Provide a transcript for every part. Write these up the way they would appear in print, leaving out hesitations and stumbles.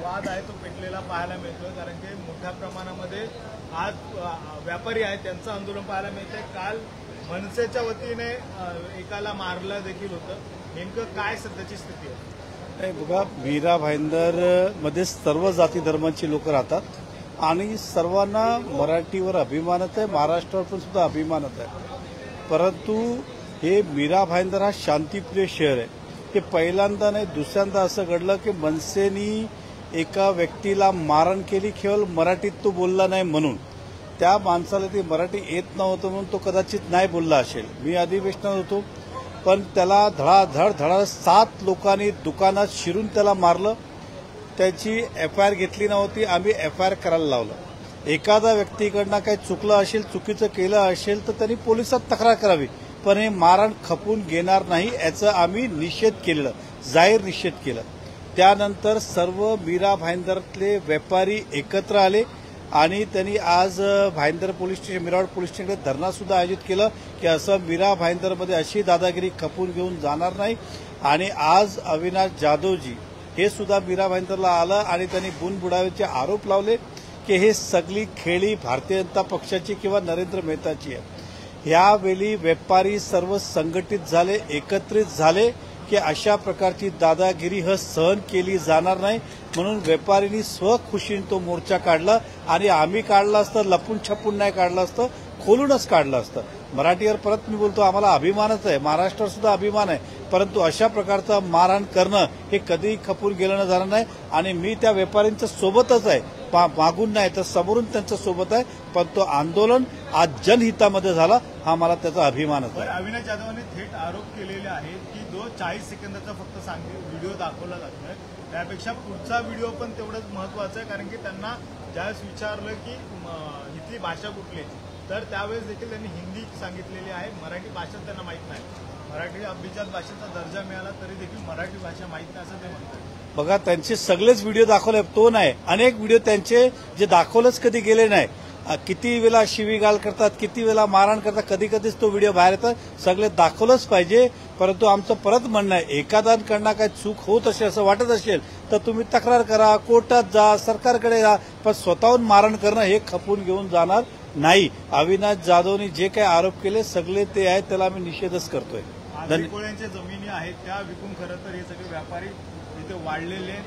वाद आहे तो पेटलेला पाहायला मिळतोय, कारण की मोठ्या प्रमाणामध्ये आज व्यापारी आहेत त्यांचं आंदोलन पाहायला मिळतंय। काल मनसेच्या वतीने एकाला मारलं देखील होतं, नेमकं काय सध्याची स्थिती आहे? बघा, मीरा भाईंदर मध्ये सर्व जाती धर्माची लोक राहतात आणि सर्वांना मराठीवर अभिमानच आहे, महाराष्ट्रावर पण सुद्धा अभिमानच आहे। परंतु हे मीरा भाईंदर हा शांतिप्रिय शहर आहे। हे पहिल्यांदा नाही दुसऱ्यांदा असं घडलं की मनसेनी एका व्यक्तीला मारण केली, केवळ मराठीत तो बोलला नाही म्हणून। त्या माणसाला ती मराठी येत नव्हतं म्हणून तो कदाचित नाही बोलला असेल। मी अधिवेशनात होतो, पण त्याला धडाधड 7 लोकांनी दुकानात शिरून त्याला मारलं। त्याची FIR घेतली नव्हती, आम्ही FIR करायला लावलं। एखादा व्यक्तीकडनं काही चुकलं असेल, चुकीचं केलं असेल तर त्यांनी पोलिसात तक्रार करावी, पण हे मारण खपून घेणार नाही याचं आम्ही निषेध केलेलं, जाहीर निषेध केला। त्यानंतर सर्व मीरा भाईंदरातले व्यापारी एकत्र आले आणि त्यांनी आज भाईंदर पोलीस स्टेशन, मिराड पोलीस स्टेशनकडे धरणा सुद्धा आयोजित केलं की असं मीरा भाईंदरमध्ये अशी दादागिरी खपून घेऊन जाणार नाही। आणि आज अविनाश जाधवजी हे सुद्धा मीरा भाईंदरला आलं आणि त्यांनी बुनबुडावेचे आरोप लावले की हे सगळी खेळी भारतीय जनता पक्षाची किंवा नरेंद्र मेहताची आहे। यावेळी व्यापारी सर्व संघटित झाले, एकत्रित झाले की अशा प्रकारची दादागिरी सहन केली जाणार नाही, म्हणून व्यापाऱ्यांनी स्वखुशीने तो मोर्चा काढला आणि आम्ही काढला असतं, लपून छपून नाही काढलं असतं, खोलूनच काढलं असतं। मराठीवर परत मी बोलतो, आम्हाला अभिमानच आहे, महाराष्ट्रावर सुद्धा अभिमान आहे, परंतु अशा प्रकारचं मारहाण करणं हे कधीही खपून गेलं जाणार नाही। आणि मी त्या व्यापाऱ्यांच्या सोबतच आहे, मागून नाही तर समोरून त्यांच्या सोबत आहे, पण तो आंदोलन आज जनहितामध्ये झाला, हा मला त्याचा अभिमानच आहे। अविनाश जाधवांनी थेट आरोप केलेले आहेत की जो 40 सेकंदाचा फक्त व्हिडिओ दाखवला जातोय, त्यापेक्षा पुढचा व्हिडिओ पण तेवढंच महत्वाचा आहे, कारण की त्यांना ज्यावेळेस विचारलं की इथली भाषा कुठली, तर त्यावेळेस देखील त्यांनी हिंदी सांगितलेली आहे, मराठी भाषा त्यांना माहीत नाही। मराठी अभिजात भाषेचा दर्जा मिळाला तरी देखील मराठी भाषा माहीत नाही असं ते म्हणतात। बघा, त्यांचे सगळेच व्हिडिओ दाखवले, तो नाही, अनेक व्हिडिओ त्यांचे जे दाखवलंच कधी गेले नाही। किती वेळा शिवीगाळ करतात, किती वेळा मारहाण करतात, कधी कधीच तो व्हिडिओ बाहेर येतात, सगळे दाखवलंच पाहिजे। परंतु आमचं परत म्हणणं आहे, एखाद्याकडनं काय चूक होत असेल असं वाटत असेल तर तुम्ही तक्रार करा, कोर्टात जा, सरकारकडे जा, पण स्वतःहून मारहाण करणं हे खपून घेऊन जाणार नाही। अविनाश जाधवनी जे काही आरोप केले सगळे ते आहेत, त्याला आम्ही निषेधच करतोय। कोळ्यांच्या जमिनी आहेत त्या विकून खरं तर हे सगळे व्यापारी इथे वाढलेले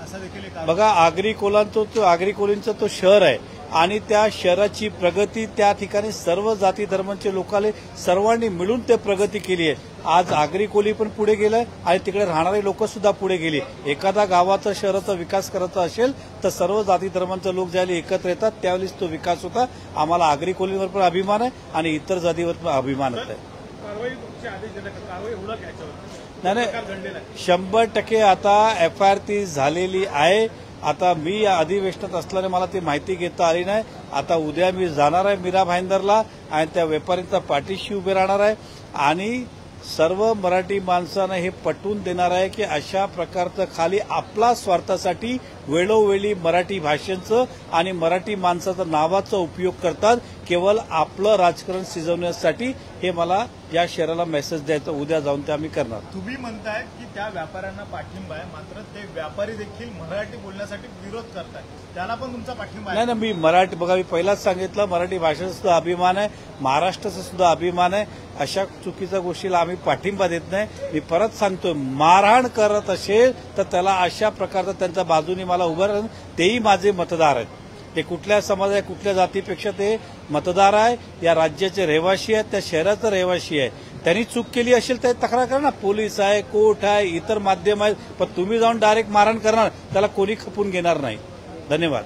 असं देखील एक बघा, आगरी कोलींचा तो शहर आहे आणि त्या शहराची प्रगती त्या ठिकाणी सर्व जाती धर्मांचे लोक आले, सर्वांनी मिळून ते प्रगती केली आहे। आज आगरी कोली पण पुढे गेलंय आणि तिकडे राहणारे लोक सुद्धा पुढे गेले। एखादा गावाचा शहराचा विकास करायचा असेल तर सर्व जाती धर्मांचे लोक ज्यावेळी एकत्र येतात त्यावेळेस तो विकास होता। आम्हाला आगरी कोलींवर पण अभिमान आहे आणि इतर जातीवर पण अभिमान आहे। नाही, 100% आता FIR ती झालेली आहे। आता मी या अधिवेशनात असल्याने मला ती माहिती घेता आली नाही। आता उद्या मी जाणार आहे मीरा भाईंदरला आणि त्या व्यापाऱ्यांच्या पाठीशी उभे राहणार आहे आणि सर्व मराठी माणसांना हे पटवून देणार आहे की अशा प्रकारचं खाली आपला स्वार्थासाठी वेळोवेळी मराठी भाषेचं आणि मराठी माणसाचं नावाचा उपयोग करतात, केवळ आपलं राजकारण शिजवण्यासाठी। हे मला या शहराला मेसेज द्यायचा, उद्या जाऊन ते आम्ही करणार। तुम्ही म्हणताय की त्या व्यापाऱ्यांना पाठिंबा आहे, मात्र ते व्यापारी देखील मराठी बोलण्यासाठी विरोध करतात, त्याला पण तुमचा पाठिंबा आहे? नाही, मी मराठी, बघा, मी पहिलाच सांगितलं, मराठी भाषेचा सुद्धा अभिमान आहे, महाराष्ट्राचा सुद्धा अभिमान आहे। अशा चुकीच्या गोष्टीला आम्ही पाठिंबा देत नाही। मी परत सांगतोय, मारहाण करत असेल तर त्याला अशा प्रकारचा त्यांच्या बाजूने मला उभं राहून, तेही माझे मतदार आहेत, ते कुठल्या समाज, कुठल्या जातीपेक्षा ते मतदार आहे, या राज्याचे रहिवासी आहेत, त्या शहराचा रहिवासी आहे। त्यांनी चूक केली असेल तर तक्रार करा ना, पोलीस आहे, कोर्ट आहे, इतर माध्यम आहेत, पण तुम्ही जाऊन डायरेक्ट मारहाण करणार त्याला कोणी खपून घेणार नाही। धन्यवाद।